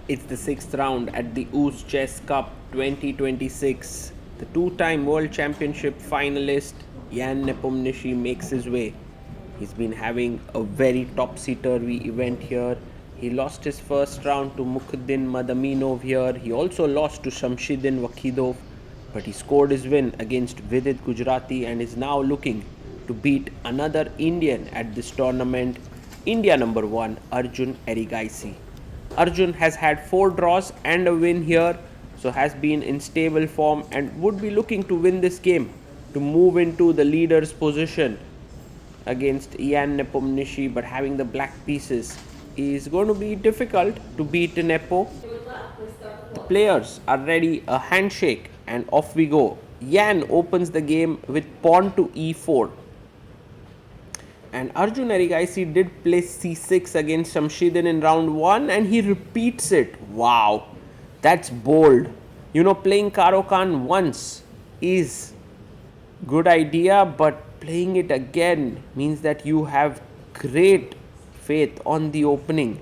It's the sixth round at the UzChess Cup 2026. The two-time World Championship finalist Jan Nepomniachtchi makes his way. He's been having a very topsy-turvy event here. He lost his first round to Mukhudin Madaminov here. He also lost to Shamshidin Wakhidov, but he scored his win against Vidit Gujarati and is now looking to beat another Indian at this tournament, India number 1 Arjun Erigaisi. Arjun has had 4 draws and a win here, so has been in stable form and would be looking to win this game to move into the leader's position against Jan Nepomniachtchi, but having the black pieces is going to be difficult to beat Nepo. The players are ready, a handshake, and off we go. Jan opens the game with pawn to e4. And Arjun Erigaisi did play c6 against Shamshidin in round 1 and he repeats it. Wow, that's bold. You know, playing Caro Kann once is good idea, but playing it again means that you have great faith on the opening.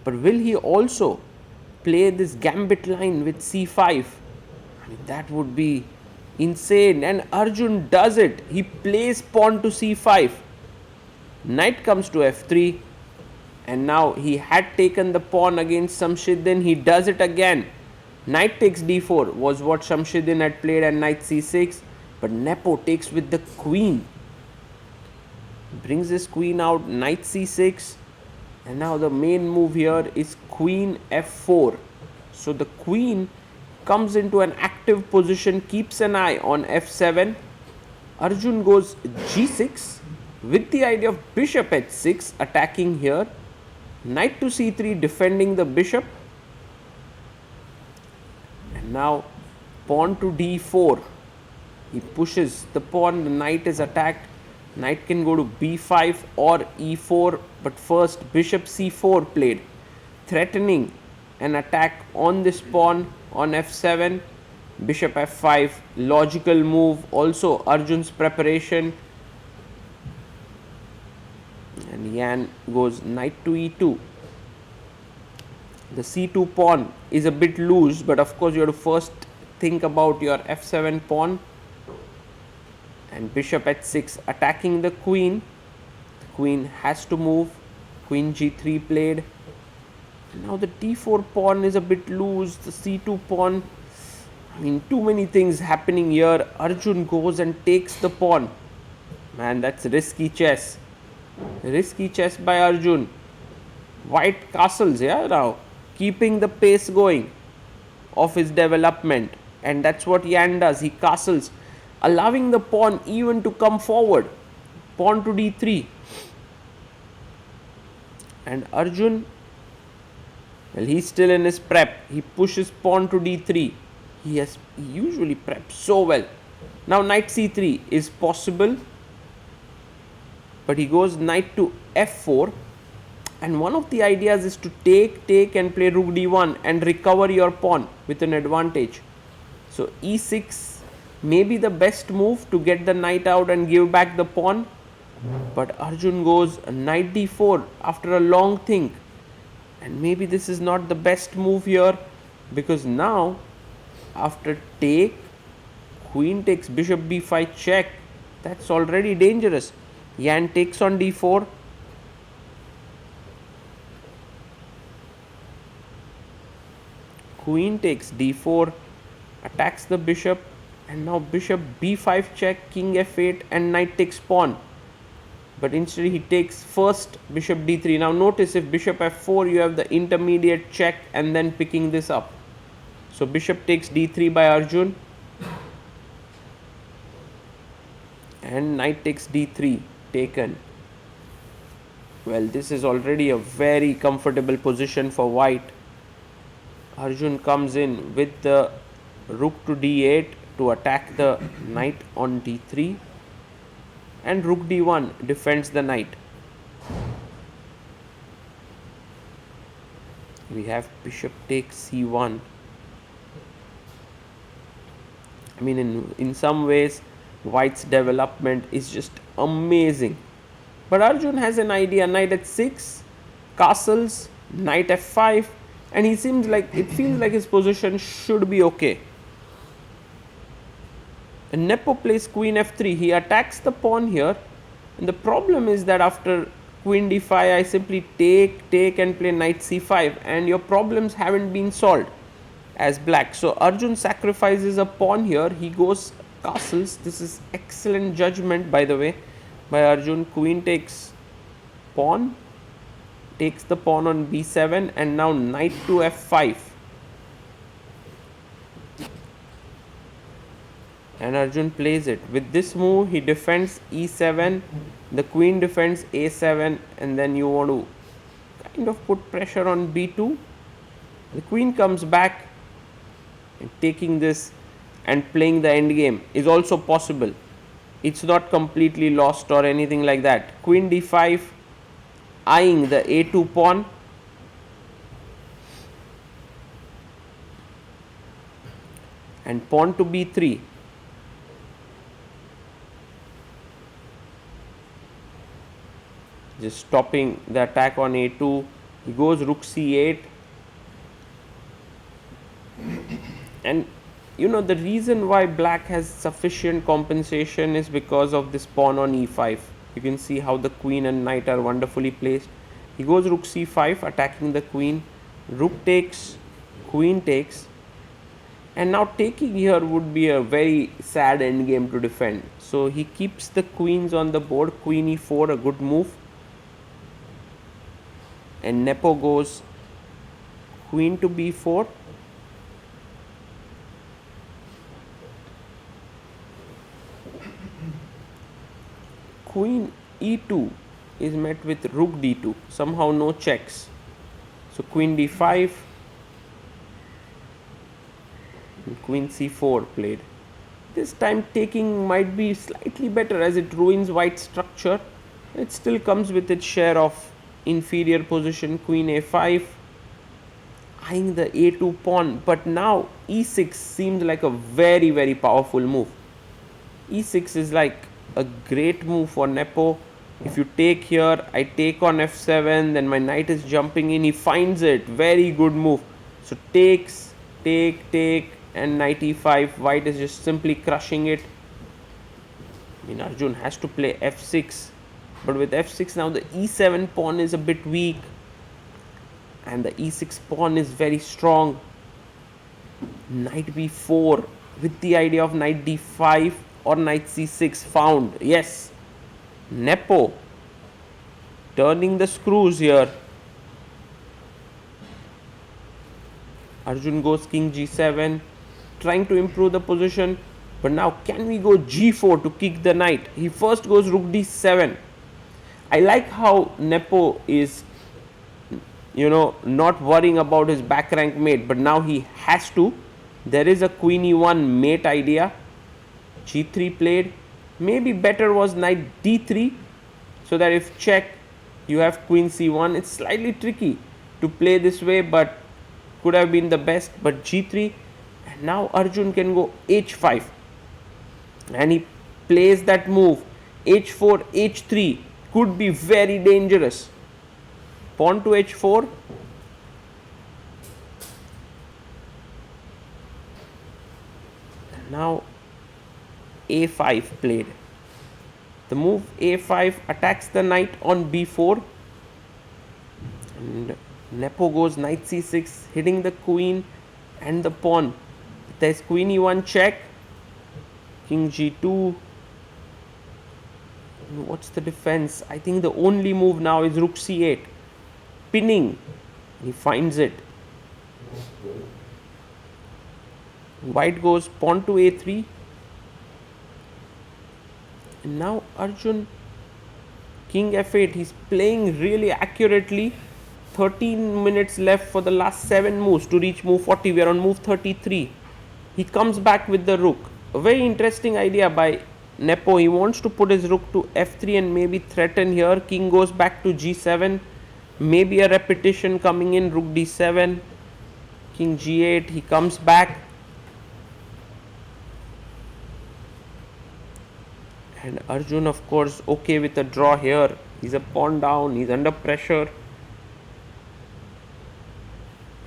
But will he also play this gambit line with c5? I mean, that would be insane. And Arjun does it. He plays pawn to c5. Knight comes to f3, and now he had taken the pawn against Shamshidin. He does it again. Knight takes d4 was what Shamshidin had played, and knight c6, but Nepo takes with the queen. Brings his queen out, knight c6, and now the main move here is queen f4. So the queen comes into an active position, keeps an eye on f7. Arjun goes g6 with the idea of bishop h6 attacking here. Knight to c3 defending the bishop. And now pawn to d4. He pushes the pawn, the knight is attacked. Knight can go to b5 or e4, but first bishop c4 played, threatening an attack on this pawn on f7. Bishop f5, logical move. Also Arjun's preparation. And Jan goes knight to e2. The c2 pawn is a bit loose, but of course you have to first think about your f7 pawn. And bishop h6 attacking the queen. The queen has to move. Queen g3 played. And now the d4 pawn is a bit loose. The c2 pawn. I mean, too many things happening here. Arjun goes and takes the pawn. Man, that's risky chess. Risky chess by Arjun. White castles, yeah, now keeping the pace going of his development, and that's what Jan does. He castles, allowing the pawn even to come forward. Pawn to d3. And Arjun, well, he's still in his prep. He pushes pawn to d3. He usually preps so well. Now knight c3 is possible, but he goes knight to f4, and one of the ideas is to take and play rook d1 and recover your pawn with an advantage. So e6 may be the best move to get the knight out and give back the pawn, but Arjun goes knight d4 after a long think, and maybe this is not the best move here, because now after take, queen takes bishop b5 check. That's already dangerous. Jan takes on d4. Queen takes d4, attacks the bishop, and now bishop b5 check, king f8, and knight takes pawn. But instead he takes first bishop d3. Now notice, if bishop f4, you have the intermediate check and then picking this up. So bishop takes d3 by Arjun, and knight takes d3 taken. Well, this is already a very comfortable position for white. Arjun comes in with the rook to d8 to attack the knight on d3, and rook d1 defends the knight. We have bishop takes c1. I mean, in some ways, white's development is just amazing. But Arjun has an idea. Knight h6, castles, knight f5, and he seems like, it feels like his position should be okay. And Nepo plays queen f3. He attacks the pawn here, and the problem is that after queen d5 I simply take and play knight c5, and your problems haven't been solved as black. So Arjun sacrifices a pawn here. He goes castles. This is excellent judgment, by the way, by Arjun. Queen takes pawn, takes the pawn on b7, and now knight to f5. And Arjun plays it. With this move, he defends e7, the queen defends a7, and then you want to kind of put pressure on b2. The queen comes back, and taking this and playing the endgame is also possible. It's not completely lost or anything like that. Queen d5, eyeing the a2 pawn. And pawn to b3. Just stopping the attack on a2. He goes rook c8. And you know, the reason why black has sufficient compensation is because of this pawn on e5. You can see how the queen and knight are wonderfully placed. He goes rook c5, attacking the queen. Rook takes, queen takes. And now taking here would be a very sad endgame to defend. So he keeps the queens on the board. Queen e4, a good move. And Nepo goes queen to b4. Queen e2 is met with rook d2. Somehow no checks. So queen d5. And queen c4 played. This time taking might be slightly better as it ruins white's structure. It still comes with its share of inferior position. Queen a5, eyeing the a2 pawn, but now e6 seems like a very, very powerful move. e6 is like a great move for Nepo. If you take here, I take on f7, then my knight is jumping in. He finds it. Very good move. So takes, take, and knight e5. White is just simply crushing it. I mean, Arjun has to play f6. But with f6 now the e7 pawn is a bit weak. And the e6 pawn is very strong. Knight b4 with the idea of knight d5 or knight c6 found. Yes. Nepo turning the screws here. Arjun goes king g7, trying to improve the position. But now can we go g4 to kick the knight? He first goes rook d7. I like how Nepo is, you know, not worrying about his back rank mate, but now he has to. There is a queen e1 mate idea. g3 played. Maybe better was knight d3, so that if check, you have queen c1. It's slightly tricky to play this way, but could have been the best. But g3, and now Arjun can go h5, and he plays that move. h4, h3 could be very dangerous. Pawn to h4. Now a5 played. The move a5 attacks the knight on b4. And Nepo goes knight c6, hitting the queen and the pawn. There's queen e1 check. King g2. What's the defense? I think the only move now is rook c8. Pinning. He finds it. White goes pawn to a3. And now Arjun, king f8. He's playing really accurately. 13 minutes left for the last 7 moves to reach move 40. We are on move 33. He comes back with the rook. A very interesting idea by Nepo. He wants to put his rook to f3 and maybe threaten here. King goes back to g7. Maybe a repetition coming in. Rook d7. King g8. He comes back. And Arjun, of course, okay with a draw here. He's a pawn down. He's under pressure.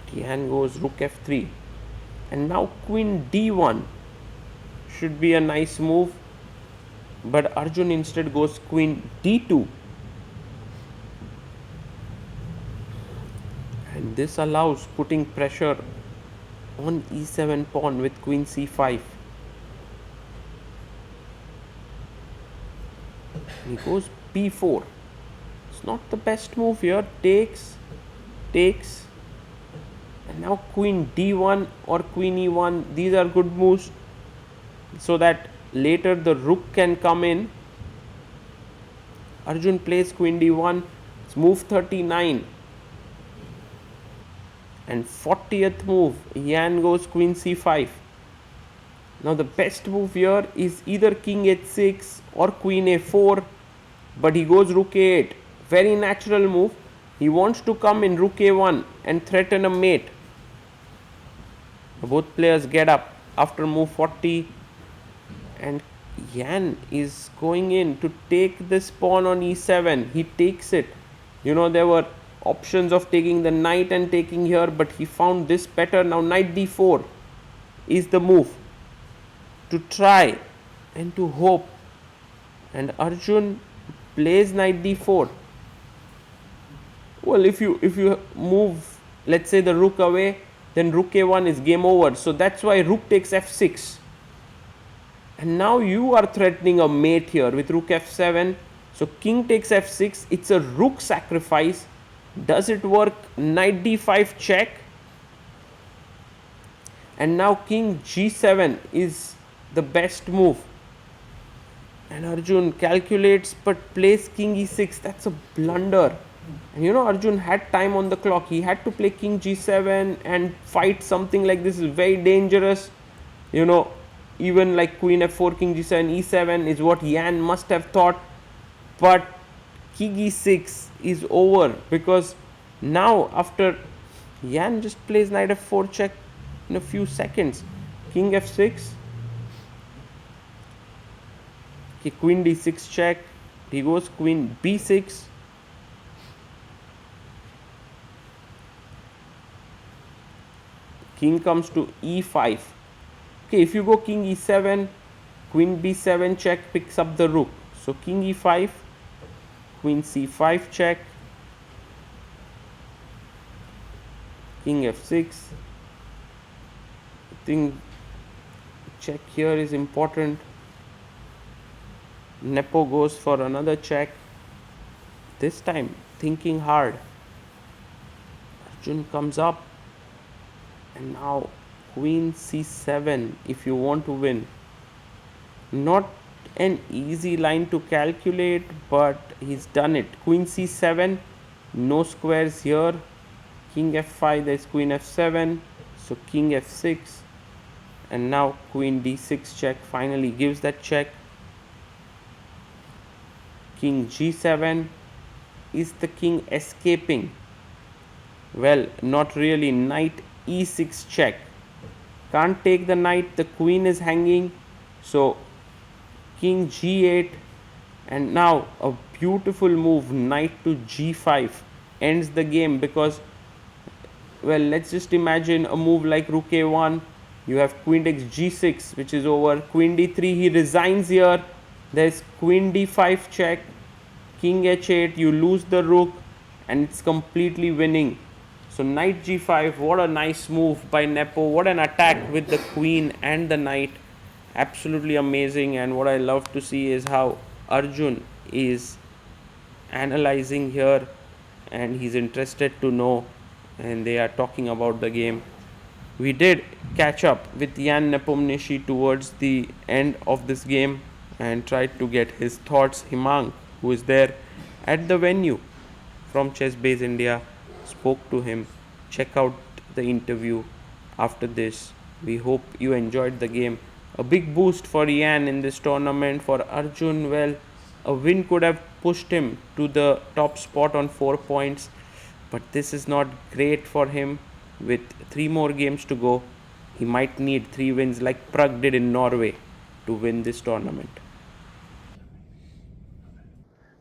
He Yan goes rook f3. And now queen d1 should be a nice move. But Arjun instead goes queen d2. And this allows putting pressure on e7 pawn with queen c5. He goes b4. It's not the best move here. Takes. And now queen d1 or queen e1. These are good moves so that later the rook can come in. Arjun plays queen d1. It's move 39. And 40th move, Yan goes queen c5. Now the best move here is either king h6 or queen a4, but he goes rook a8. Very natural move. He wants to come in rook a1 and threaten a mate. Both players get up after move 40, and Yan is going in to take this pawn on e7. He takes it. There were options of taking the knight and taking here, but he found this better. Now knight d4 is the move to try and to hope. And Arjun plays knight d4. Well, if you move, let's say, the rook away, then rook a1 is game over. So that's why rook takes f6. And now you are threatening a mate here with rook f7. So king takes f6. It's a rook sacrifice. Does it work? Knight d5 check. And now king g7 is the best move. And Arjun calculates but plays king e6. That's a blunder. And Arjun had time on the clock. He had to play king g7 and fight something like this. Is very dangerous. Even like queen f4, king g7, e7 is what Yan must have thought. But king e6 is over, because now after Yan just plays knight f4 check in a few seconds. King f6. Okay, queen d6 check. He goes queen b6. King comes to e5. Okay, if you go king e7, queen b7 check picks up the rook. So king e5, queen c5 check, king f6. I think check here is important. Nepo goes for another check. This time thinking hard. Arjun comes up. And now queen c7 if you want to win. Not an easy line to calculate, but he's done it. Queen c7, no squares here. King f5, there's queen f7. So king f6. And now queen d6 check finally gives that check. King g7. Is the king escaping? Well, not really. Knight e6 check. Can't take the knight, the queen is hanging. So king g8, and now a beautiful move, knight to g5 ends the game. Because, well, let's just imagine a move like rook a1. You have queen takes g6, which is over. Queen d3, he resigns here. There's queen d5 check. King h8, you lose the rook, and it's completely winning. So knight g5, what a nice move by Nepo. What an attack with the queen and the knight. Absolutely amazing. And what I love to see is how Arjun is analyzing here, and he's interested to know, and they are talking about the game. We did catch up with Yan Nepomniachtchi towards the end of this game and tried to get his thoughts. Himank, who is there at the venue from ChessBase India, spoke to him. Check out the interview after this. We hope you enjoyed the game. A big boost for Yan in this tournament. For Arjun, well, a win could have pushed him to the top spot on 4 points, but this is not great for him. With 3 more games to go, he might need 3 wins like Prag did in Norway to win this tournament.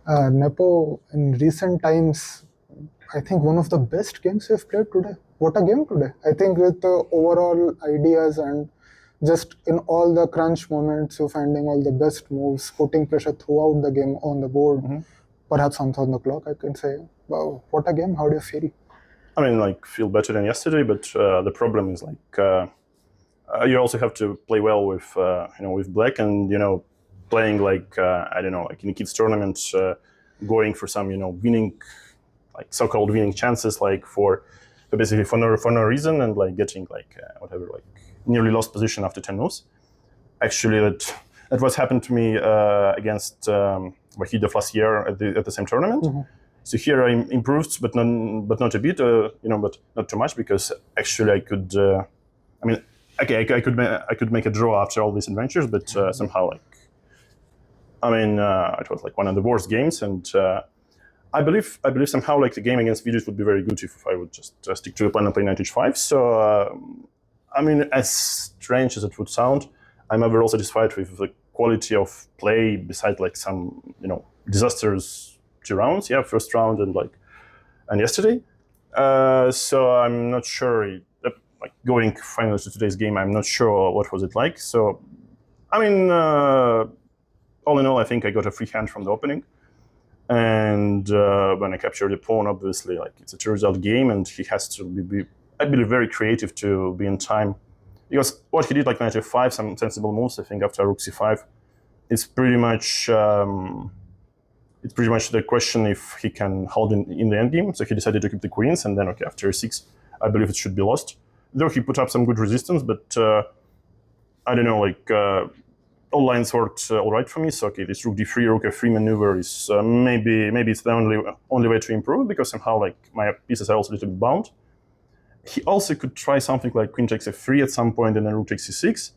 Nepo, in recent times, I think one of the best games we've played today. What a game today. I think with the overall ideas and just in all the crunch moments, you finding all the best moves, putting pressure throughout the game on the board, perhaps on the clock, I can say. Wow, what a game. How do you feel? I mean, like, feel better than yesterday, but the problem is, like, you also have to play well with, with black, and, playing, like, I don't know, like in a kids tournament, going for some, winning, like so-called winning chances, like basically for no reason, and like getting like whatever, like nearly lost position after 10 moves. Actually, that was happened to me against Wahidov last year at the same tournament. So here I improved, but not a bit, but not too much, because actually I could. I could make a draw after all these adventures, but somehow, like, it was like one of the worst games, and I believe somehow, like, the game against Vidus would be very good if I would just stick to the plan and play knight h5. So as strange as it would sound, I'm overall satisfied with the quality of play, besides like some disastrous 2 rounds, first round and yesterday. So I'm not sure. Like, going finally to today's game, I'm not sure what was it like. So all in all, I think I got a free hand from the opening. And when I capture the pawn, obviously, like, it's a 2-result game, and he has to be, I believe, very creative to be in time. Because what he did, like knight f5, some sensible moves, I think, after rook c5, it's pretty much the question if he can hold in the endgame. So he decided to keep the queens, and then, okay, after a6, I believe it should be lost. Though he put up some good resistance, but I don't know, like, all lines worked all right for me. So, okay, this rook d3, rook f3 maneuver is maybe it's the only way to improve, because somehow, like, my pieces are also a little bit bound. He also could try something like queen takes f3 at some point, and then rook takes c6,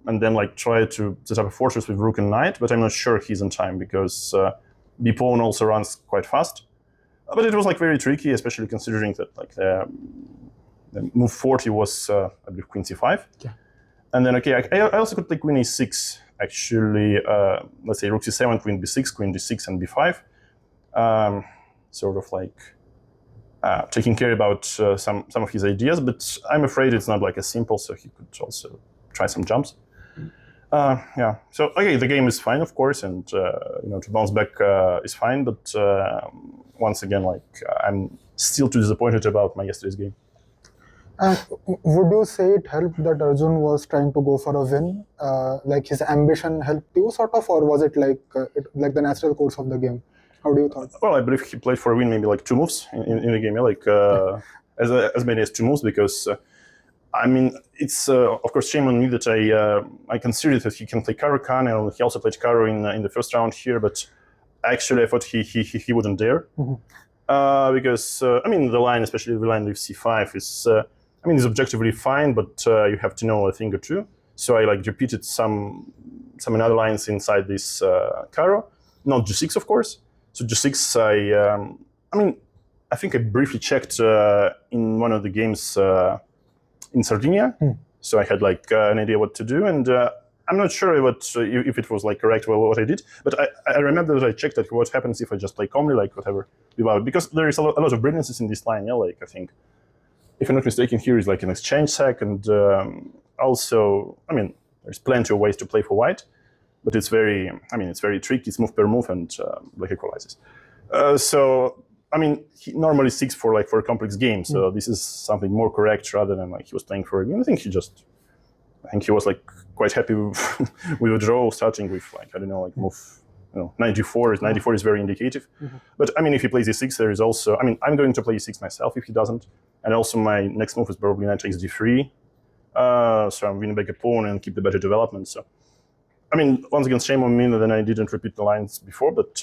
and then, like, try to set up a fortress with rook and knight. But I'm not sure he's in time, because b pawn also runs quite fast. But it was, like, very tricky, especially considering that, like, the move 40 was I believe queen c5. Yeah. And then, okay, I also could play queen e6, actually. Let's say rook c7, queen b6, queen d6, and b5. Sort of like taking care about some of his ideas, but I'm afraid it's not, like, as simple, so he could also try some jumps. So, okay, the game is fine, of course, and to bounce back is fine, but once again, like, I'm still too disappointed about my yesterday's game. Would you say it helped that Arjun was trying to go for a win? Like, his ambition helped you, sort of, or was it like the natural course of the game? How do you think? Well, I believe he played for a win, maybe like 2 moves in the game, like as many as 2 moves, because it's of course shame on me that I considered that he can play Caro Kann, and he also played Caro in the first round here, but actually I thought he wouldn't dare. Because the line, especially the line with c5, is is objectively fine, but you have to know a thing or two. So I, like, repeated some other lines inside this Caro, not g6, of course. So g6, I think I briefly checked in one of the games in Sardinia. So I had, like, an idea what to do, and I'm not sure if it was, like, correct what I did, but I remember that I checked that what happens if I just play calmly, like, whatever, without, because there is a lot of brilliances in this line, like, I think, if I'm not mistaken, here is, like, an exchange sack, and also, there's plenty of ways to play for white, but it's very tricky, it's move per move, and black equalizes. So, he normally seeks for a complex game, so this is something more correct rather than, like, he was playing for a game. I think he was, like, quite happy with a draw, starting with, like, I don't know, like, move, 94 is very indicative. But if he plays e6, there is also, I'm going to play e6 myself if he doesn't, and also my next move is probably knight takes d3. So I'm winning back a pawn and keep the better development. So, once again, shame on me that I didn't repeat the lines before, but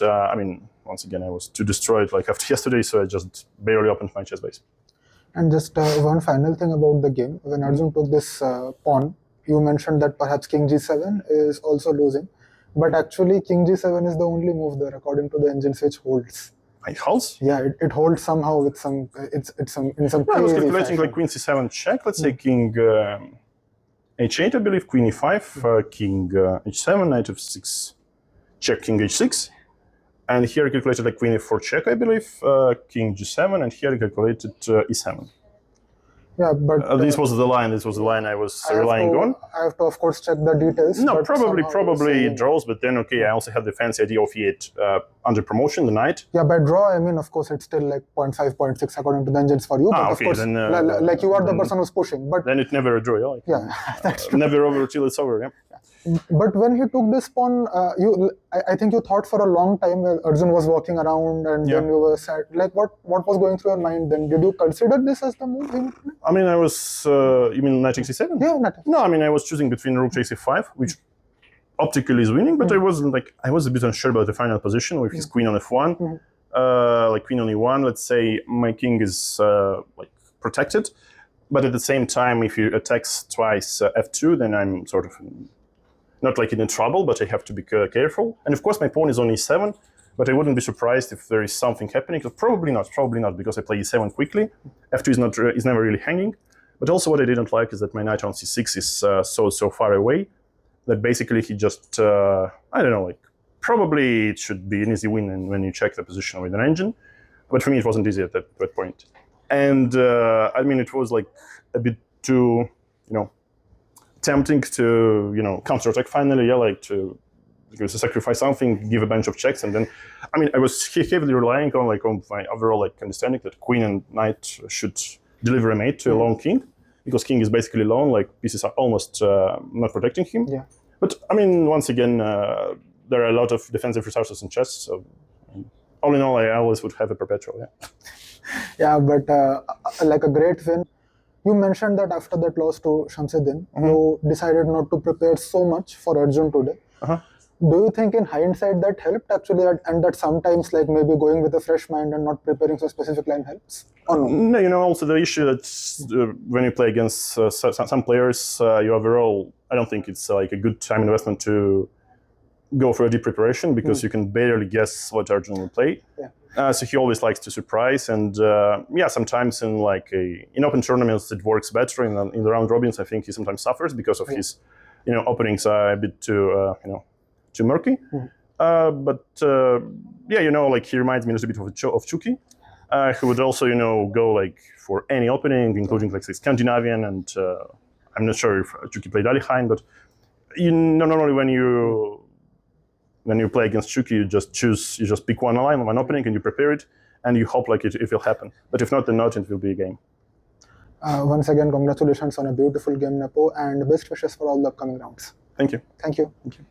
once again, I was too destroyed, like, after yesterday, so I just barely opened my ChessBase. And just one final thing about the game. When Arjun took this pawn, you mentioned that perhaps king g7 is also losing, but actually king g7 is the only move there, according to the engines, which holds. It holds? Yeah, it holds somehow with some, in some I was crazy calculating, like, queen c7 check, let's say king h8, I believe, queen e5, king h7, knight f6, check, king h6. And here I calculated like queen f4 check, I believe, king g7, and here I calculated e7. Yeah, but this was the line. This was the line I was relying on. I have to, of course, check the details. No, but probably it draws, but then okay, I also had the fancy idea of e8 under promotion, the knight. Yeah, by draw, I mean, of course, it's still like 0.5, 0.6 according to the engines for you. But okay, of course, then, like you are the person who's pushing. But then it never a draw. Yeah, that's true. Never over till it's over. Yeah. But when he took this pawn, I think you thought for a long time when Arjun was walking around, and then you were sad. Like, what was going through your mind then? Did you consider this as the move he would play? I mean, I was. You mean knight h7? Yeah, knight. No, I mean, I was choosing between rook h5, which optically is winning, but I was a bit unsure about the final position with his queen on f1, like queen on e1. Let's say my king is like protected, but at the same time, if he attacks twice f2, then I'm sort of not like in trouble, but I have to be careful. And of course, my pawn is on e7, but I wouldn't be surprised if there is something happening. Probably not, because I play e7 quickly. f2 is never really hanging. But also, what I didn't like is that my knight on c6 is so far away that basically he just I don't know, like probably it should be an easy win when you check the position with an engine, but for me it wasn't easy at that point. And I mean, it was like a bit too, tempting to, counterattack finally, like to sacrifice something, give a bunch of checks, and then, I mean, I was heavily relying on my overall understanding that queen and knight should deliver a mate to a lone king, because king is basically lone, like pieces are almost not protecting him. Yeah. But I mean, once again, there are a lot of defensive resources in chess, so all in all, I always would have a perpetual. Yeah. Yeah, but like a great win. You mentioned that after that loss to Shamsuddin, you decided not to prepare so much for Arjun today. Do you think in hindsight that helped actually, and that sometimes like maybe going with a fresh mind and not preparing for a specific line helps? Or no? No, also the issue that when you play against some players, you overall, I don't think it's like a good time investment to go for a deep preparation, because you can barely guess what Arjun will play. Yeah. So he always likes to surprise, and sometimes in open tournaments it works better. In the round robins, I think he sometimes suffers because of his, openings are a bit too, too murky. But he reminds me a little bit of Chucky, who would also, go for any opening, including say Scandinavian, and I'm not sure if Chucky played Alekhine, but normally when you play against Chucky, you just pick one line, one opening, and you prepare it, and you hope it will happen. But if not, then not, it will be a game. Once again, congratulations on a beautiful game, Nepo, and best wishes for all the upcoming rounds. Thank you. Thank you. Thank you.